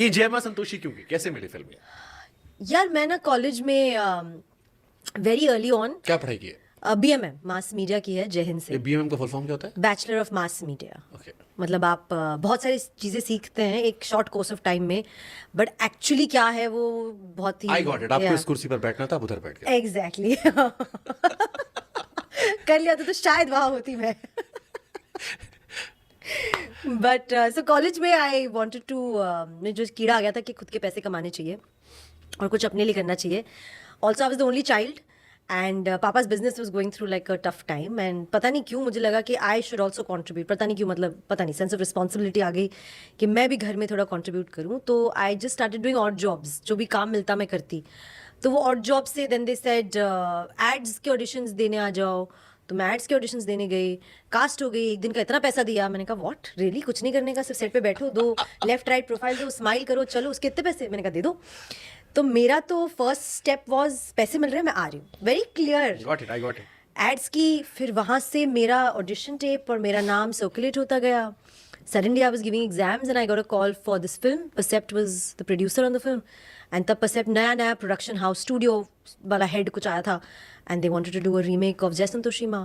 ये जय मां संतोषी क्यों की, कैसे मिली फिल्म ये? यार मैं ना कॉलेज में वेरी अर्ली ऑन क्या पढ़ाई की है? बीएमएम मास मीडिया की है जय हिंद ये से, बीएमएम का फुल फॉर्म क्या होता है? Bachelor of mass media. Okay. मतलब आप बहुत सारी चीजें सीखते हैं एक शॉर्ट कोर्स ऑफ टाइम में, बट एक्चुअली क्या है वो बहुत ही आई गॉट इट, आपको इस कुर्सी पर बैठना था, आप उधर बैठ गए। एग्जैक्टली कर लिया तो शायद वहां होती मैं। बट सो कॉलेज में आई वांटेड टू, जो कीड़ा आ गया था कि खुद के पैसे कमाने चाहिए और कुछ अपने लिए करना चाहिए। Also I was the only child and papa's business was going through like a tough time, and पता नहीं क्यों मुझे लगा कि आई शुड ऑल्सो कॉन्ट्रीब्यूट। पता नहीं क्यों, मतलब पता नहीं, सेंस ऑफ रिस्पॉन्सिबिलिटी आ गई कि मैं भी घर में थोड़ा कॉन्ट्रीब्यूट करूँ। तो I just started doing odd jobs, जो भी काम मिलता मैं करती। तो वो ऑड जॉब से देन दे सेड एड्स के ऑडिशंस देने आ जाओ। तो मैं एड्स के ऑडिशंस देने गई, कास्ट हो गई, एक दिन का इतना पैसा दिया। मैंने कहा व्हाट रियली, कुछ नहीं करने का, सिर्फ सेट पे बैठो, दो लेफ्ट राइट प्रोफाइल दो, स्माइल करो, चलो, उसके इतने पैसे। मैंने कहा दे दो। तो मेरा तो फर्स्ट स्टेप वाज पैसे मिल रहे हैं, मैं आ रही हूँ, very clear. Got it, I got it. Ads की, फिर वहाँ से मेरा ऑडिशन टेप और मेरा नाम सर्कुलेट होता गया। Suddenly I was giving exams and I got a call for this film. Percept was the producer on the film. And तब Percept नया production house studio वाला head कुछ आया था. And they wanted to do a remake of जय संतोषी माँ.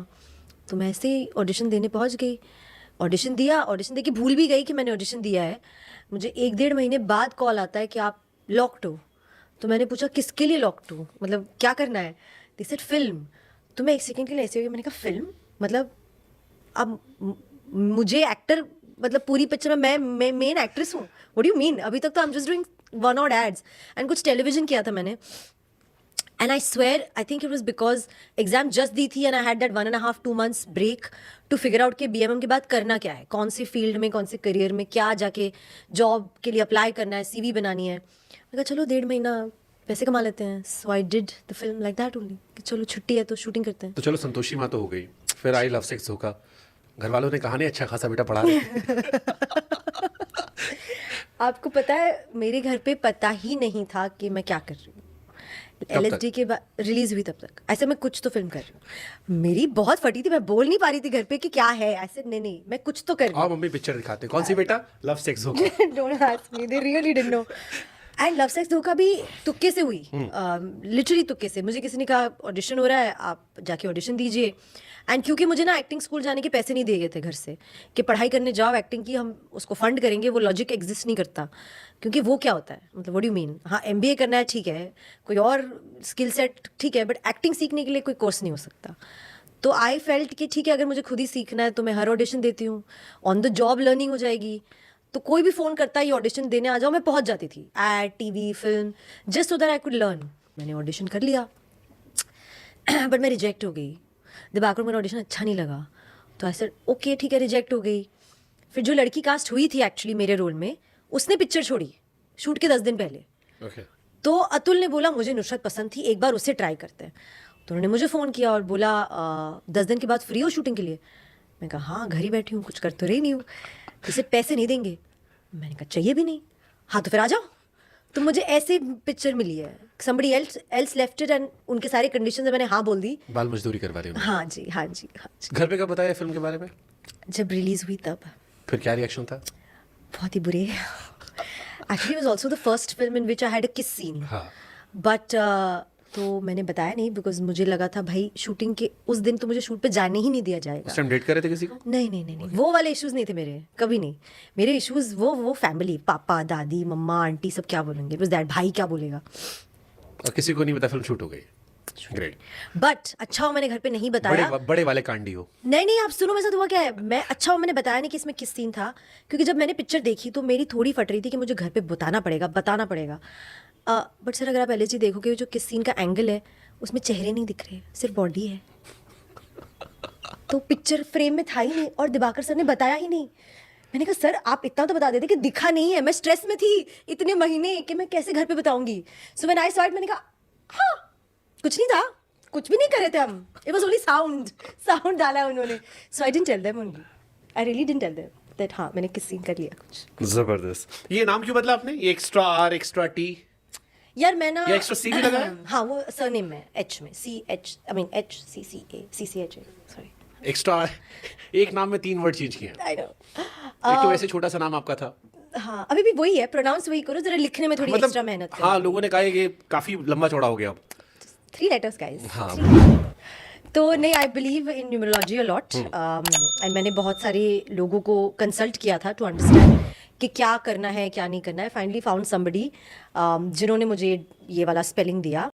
तो मैं ऐसे ही ऑडिशन देने पहुँच गई. ऑडिशन दिया, ऑडिशन दे के भूल भी गई कि मैंने ऑडिशन दिया है। मुझे 1-1.5 महीने बाद कॉल आता है कि आप लॉक्ड हो। तो मैंने पूछा किसके लिए लॉक्ड हो, मतलब क्या करना है? They said film. तो मैं एक सेकंड के लिए ऐसे हो गई, मैंने कहा फिल्म मतलब अब मुझे एक्टर, मतलब पूरी पिक्चर में मैं मेन एक्ट्रेस हूँ? What do you mean? अभी तक तो I am just doing one odd ads and कुछ टेलीविजन किया था मैंने। And I swear I think it was because exam just दी थी and I had that 1.5-2 months break to figure out कि बीएमएम के बाद करना क्या है, कौन सी फील्ड में, कौन से करियर में, क्या जाके जॉब के लिए अप्लाई करना है, सीवी बनानी है। मैं कहा चलो 1.5 महीना पैसे कमा लेते हैं। So I did the film like that only, कि चलो छुट्टी है तो शूटिंग करते हैं। तो चलो संतोषी माँ तो हो गई, फिर आई लव सेक्स धोखा। घर वालों ने कहा नहीं अच्छा खासा बेटा पढ़ा रहे। आपको पता है मेरे घर पे पता ही नहीं था कि मैं क्या कर रही हूँ। LSD के बाद रिलीज हुई तब तक ऐसे मैं कुछ तो फिल्म कर रही हूँ। मेरी बहुत फटी थी, मैं बोल नहीं पा रही थी घर पे कि क्या है। ऐसे नहीं मैं कुछ तो कर रही आओ मम्मी पिक्चर दिखाते, कौन सी बेटा? लव सेक्स धोखा। हूँ। Don't ask me, they really didn't know. And love sex धोखा भी तुक्के से हुई, लिटरली तुक्के से। मुझे किसी ने कहा ऑडिशन हो रहा है, आप जाके ऑडिशन दीजिए। एंड क्योंकि मुझे ना एक्टिंग स्कूल जाने के पैसे नहीं दिए गए थे घर से कि पढ़ाई करने जाओ एक्टिंग की, हम उसको फंड करेंगे, वो लॉजिक एग्जिस्ट नहीं करता। क्योंकि वो क्या होता है, मतलब व्हाट डू यू मीन? हाँ MBA करना है ठीक है, कोई और स्किल सेट ठीक है, बट एक्टिंग सीखने के लिए कोई कोर्स नहीं हो सकता। तो आई फेल्ट कि ठीक है, अगर मुझे खुद ही सीखना है तो मैं हर ऑडिशन देती हूँ, ऑन द जॉब लर्निंग हो जाएगी। तो कोई भी फ़ोन करता है ये ऑडिशन देने आ जाओ, मैं पहुँच जाती थी। Ad, TV, film, just so that I could learn. मैंने ऑडिशन कर लिया बट मैं रिजेक्ट हो गई। दिवाकर मेरा ऑडिशन अच्छा नहीं लगा, तो ऐसे ओके ठीक है, रिजेक्ट हो गई। फिर जो लड़की कास्ट हुई थी एक्चुअली मेरे रोल में, उसने पिक्चर छोड़ी शूट के 10 दिन पहले। ओके। तो अतुल ने बोला मुझे नुसरत पसंद थी, एक बार उससे ट्राई करते हैं। तो उन्होंने मुझे फ़ोन किया और बोला 10 दिन के बाद फ्री हो शूटिंग के लिए? मैं कहा हाँ, घर ही बैठी हूँ, कुछ कर तो रही नहीं हूँ। इसे पैसे नहीं देंगे? मैंने कहा चाहिए भी नहीं। हाँ तो फिर आ जाओ। तो मुझे ऐसे पिक्चर मिली है, somebody else left it and उनके सारे कंडीशंस मैंने हाँ बोल दी। बाल मजदूरी करवा रही हूँ। हाँ जी हाँ जी हाँ जी। घर पे कब बताया फिल्म के बारे में? जब रिलीज हुई तब। फिर क्या रिएक्शन था? बहुत ही बुरे। Actually was also the first film in which I had a किस सीन। हाँ। बट तो मैंने बताया नहीं बिकॉज मुझे लगा था भाई शूटिंग के उस दिन तो मुझे शूट पे जाने ही नहीं दिया जाएगा। उस टाइम डेट कर रहे थे किसी को? नहीं, वो वाले इश्यूज नहीं थे मेरे, कभी नहीं। मेरे इश्यूज वो फैमिली, पापा दादी मम्मा आंटी सब क्या बोलेंगे, बस दैट भाई क्या बोलेगा। और किसी को नहीं पता फिल्म शूट हो गई? ग्रेट। बट अच्छा हो मैंने घर पे नहीं बताया। बड़े वाले कांडी हो। नहीं आप सुनो, मेरे साथ हुआ क्या है। मैं अच्छा हो मैंने बताया नहीं कि इसमें किस सीन था, क्योंकि जब मैंने पिक्चर देखी तो मेरी थोड़ी फट रही थी कि मुझे घर पे बताना पड़ेगा। बट सर अगर आप LSD देखोगे जो किस सीन का एंगल है उसमें चेहरे नहीं दिख रहे, सिर्फ बॉडी है। तो पिक्चर फ्रेम में था ही नहीं और दिवाकर सर ने बताया ही नहीं। मैंने कहा सर आप इतना तो बता देते कि दिखा नहीं है, मैं स्ट्रेस में थी इतने महीने कि मैं कैसे घर पे बताऊंगी। So when I saw it मैंने कहा हाँ कुछ नहीं था, कुछ भी नहीं करे थे हम, इट वाज ओनली साउंड डाला है उन्होंने। So I didn't tell them only, I really didn't tell them that हाँ मैंने किस सीन कर लिया कुछ। जबरदस्त। ये नाम क्यों बदला आपने? ये एक्स्ट्रा R एक्स्ट्रा T यार मैं ना ये एक्स्ट्रा C भी लगा है? हाँ वो सरनेम में H में HCCA सॉरी एक्स्ट्रा एक नाम में 3 वर्ड चेंज किए हैं। I know. एक तो वैसे छोटा सा नाम आपका था। हाँ अभी भी वही है, प्रोनाउंस वही करो, जरा लिखने में थोड़ी एक्स्ट्रा मेहनत करो। हाँ लोगों ने कहा है कि काफी लंबा चौड़ा हो गया। 3 letters guys। हाँ तो नहीं, I believe in numerology a lot, and मैंने बहुत सारे लोगों को कंसल्ट किया था टू अंडरस्टैंड कि क्या करना है क्या नहीं करना है। फाइनली फाउंड समबडी जिन्होंने मुझे ये वाला स्पेलिंग दिया।